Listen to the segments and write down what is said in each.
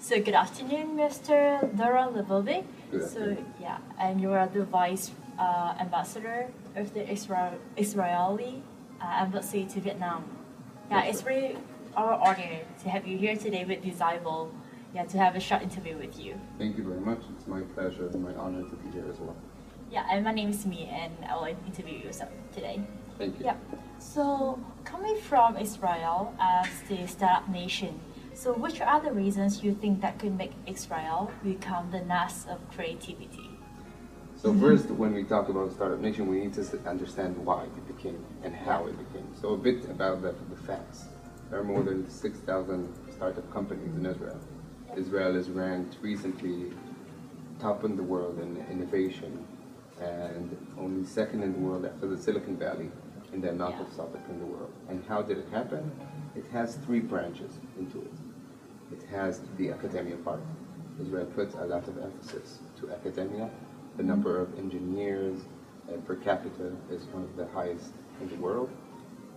So good afternoon, Mr. Doron Lebovich. Good So afternoon. yeah, and you are the vice ambassador of the Israeli embassy to Vietnam. Yeah, That's it's really our honor to have you here today with DesignBold. Yeah, to have a short interview with you. Thank you very much. It's my pleasure and my honor to be here as well. Yeah, and my name is Mi, and I will interview you today. Thank you. Yeah. So coming from Israel as the startup nation, so which are the reasons you think that could make Israel become the nest of creativity? So first, when we talk about Startup Nation, we need to understand why it became and how it became. So a bit about the facts. There are more than 6,000 startup companies in Israel. Israel is ranked recently top in the world in innovation and only second in the world after the Silicon Valley in the amount of startup in the world. And how did it happen? It has three branches into it. It has the academia part. Israel puts a lot of emphasis to academia. The number of engineers per capita is one of the highest in the world.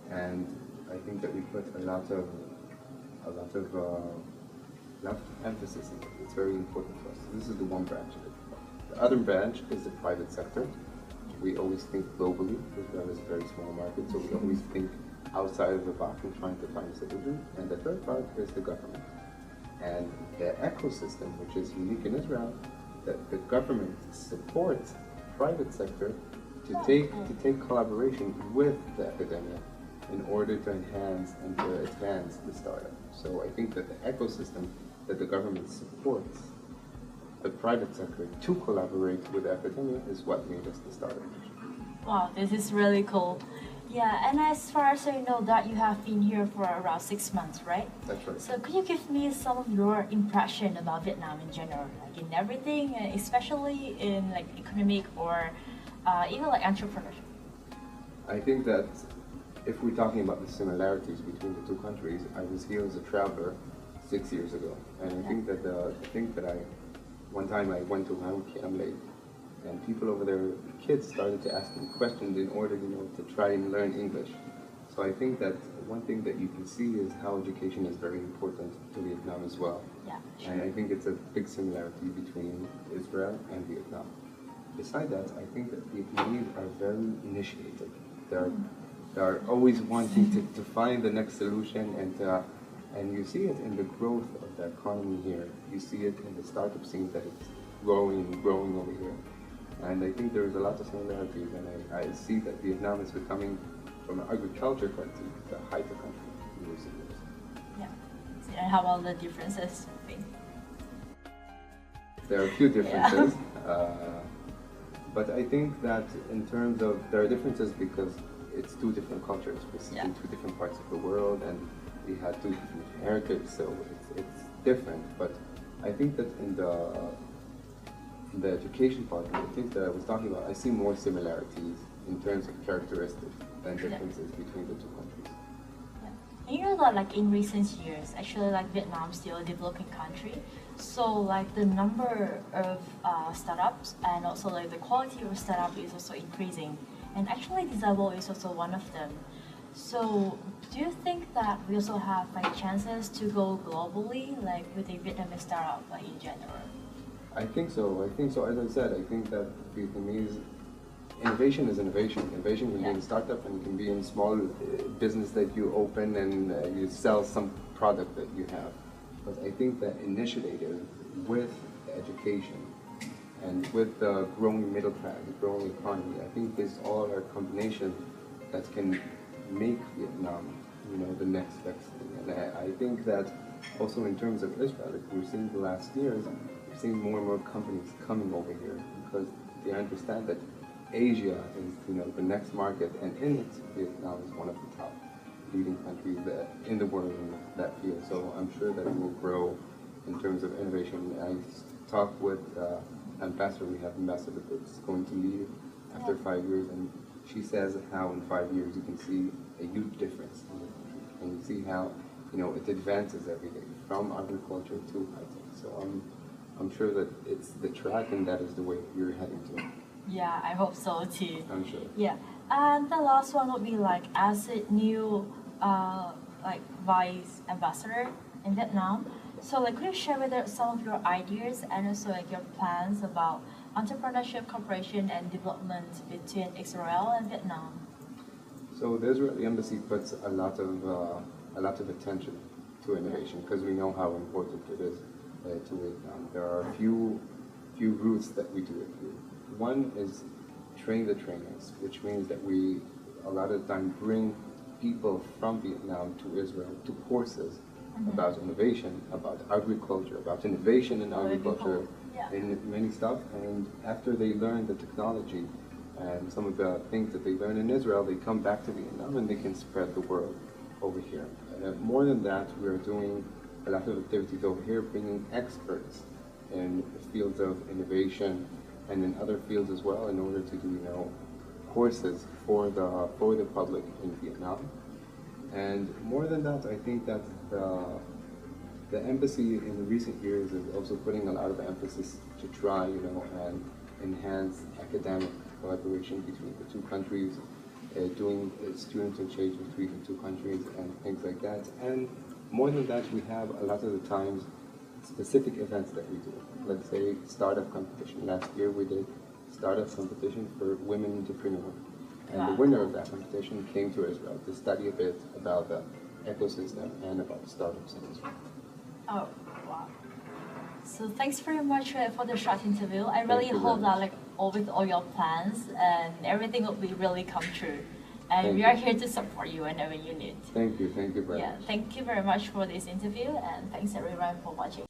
And I think that we put a lot of emphasis in it. It's very important for us. This is the one branch of it. The other branch is the private sector. We always think globally. Israel is a very small market, so we always think outside of the box and trying to find a solution. And the third part is the government. And the ecosystem, which is unique in Israel, that the government supports private sector to take collaboration with the academia in order to enhance and to advance the startup. So I think that the ecosystem that the government supports the private sector to collaborate with academia is what made us the startup nation. Wow, this is really cool. Yeah, and as far as I know that you have been here for around 6 months, right? That's right. So could you give me some of your impression about Vietnam in general, like in everything, especially in like economic or even like entrepreneurship? I think that if we're talking about the similarities between the two countries, I was here as a traveler 6 years ago, and I think that one time I went to Hang Lake, and people over there, kids started to ask me questions in order, to try and learn English. So I think that one thing that you can see is how education is very important to Vietnam as well. Yeah, sure. And I think it's a big similarity between Israel and Vietnam. Besides that, I think that Vietnamese are very initiated. They're always wanting to find the next solution, and you see it in the growth of the economy here. You see it in the startup scene that it's growing over here. And I think there's a lot of similarities, and I see that Vietnam is becoming, from an agriculture country, to a high-tech country in recent years. Yeah. So, and how about the differences? There are a few differences, but I think that in terms of, there are differences because it's two different cultures. We're seeing two different parts of the world, and we had two different heritage, so it's different. But I think that in the education part, the things that I was talking about, I see more similarities in terms of characteristics than differences between the two countries. Yeah. And you know that like in recent years, actually like Vietnam's still a developing country, so like the number of startups and also like the quality of startup is also increasing. And actually DesignBold is also one of them. So do you think that we also have like chances to go globally, like with a Vietnamese startup like in general? I think so. As I said, I think that Vietnamese innovation is innovation. Innovation can be in startup and can be in small business that you open and you sell some product that you have. But I think that initiative with education and with the growing middle class, the growing economy, I think these all are combinations that can make Vietnam, the next best thing. And I think that also in terms of Israel, if we're seeing the last years, we're seeing more and more companies coming over here because they understand that Asia is, the next market, and in it, Vietnam is one of the top leading countries in the world in that field. So I'm sure that it will grow in terms of innovation. I talked with ambassador. We have an ambassador that's going to leave after 5 years, and she says how in 5 years you can see a huge difference in the country, and you see how it advances every day from agriculture to high-tech. So I'm sure that it's the track, and that is the way you're heading to. Yeah, I hope so too. I'm sure. Yeah, and the last one would be like as a new like vice ambassador in Vietnam. So like, could you share with us some of your ideas and also like your plans about entrepreneurship, cooperation, and development between Israel and Vietnam? So the Israeli embassy puts a lot of attention to innovation because we know how important it is to Vietnam. There are a few routes that we do it through. One is train the trainers, which means that we a lot of the time bring people from Vietnam to Israel to courses about innovation, about agriculture, about innovation in agriculture, in many stuff. And after they learn the technology and some of the things that they learn in Israel, they come back to Vietnam and they can spread the word over here. More than that, we are doing a lot of activities over here, bringing experts in the fields of innovation and in other fields as well, in order to do, courses for the public in Vietnam. And more than that, I think that the embassy in the recent years is also putting a lot of emphasis to try, and enhance academic collaboration between the two countries, doing student exchange between the two countries and things like that. And more than that, we have a lot of the times specific events that we do. Let's say startup competition. Last year we did startup competition for women entrepreneurs. And the winner of that competition came to Israel to study a bit about the ecosystem and about startups in Israel. Oh, wow. So thanks very much for the short interview. I really Thank you hope very that with all your plans and everything will be really come true. And we are here to support you whenever you need. Thank you very much. Thank you very much for this interview, and thanks everyone for watching.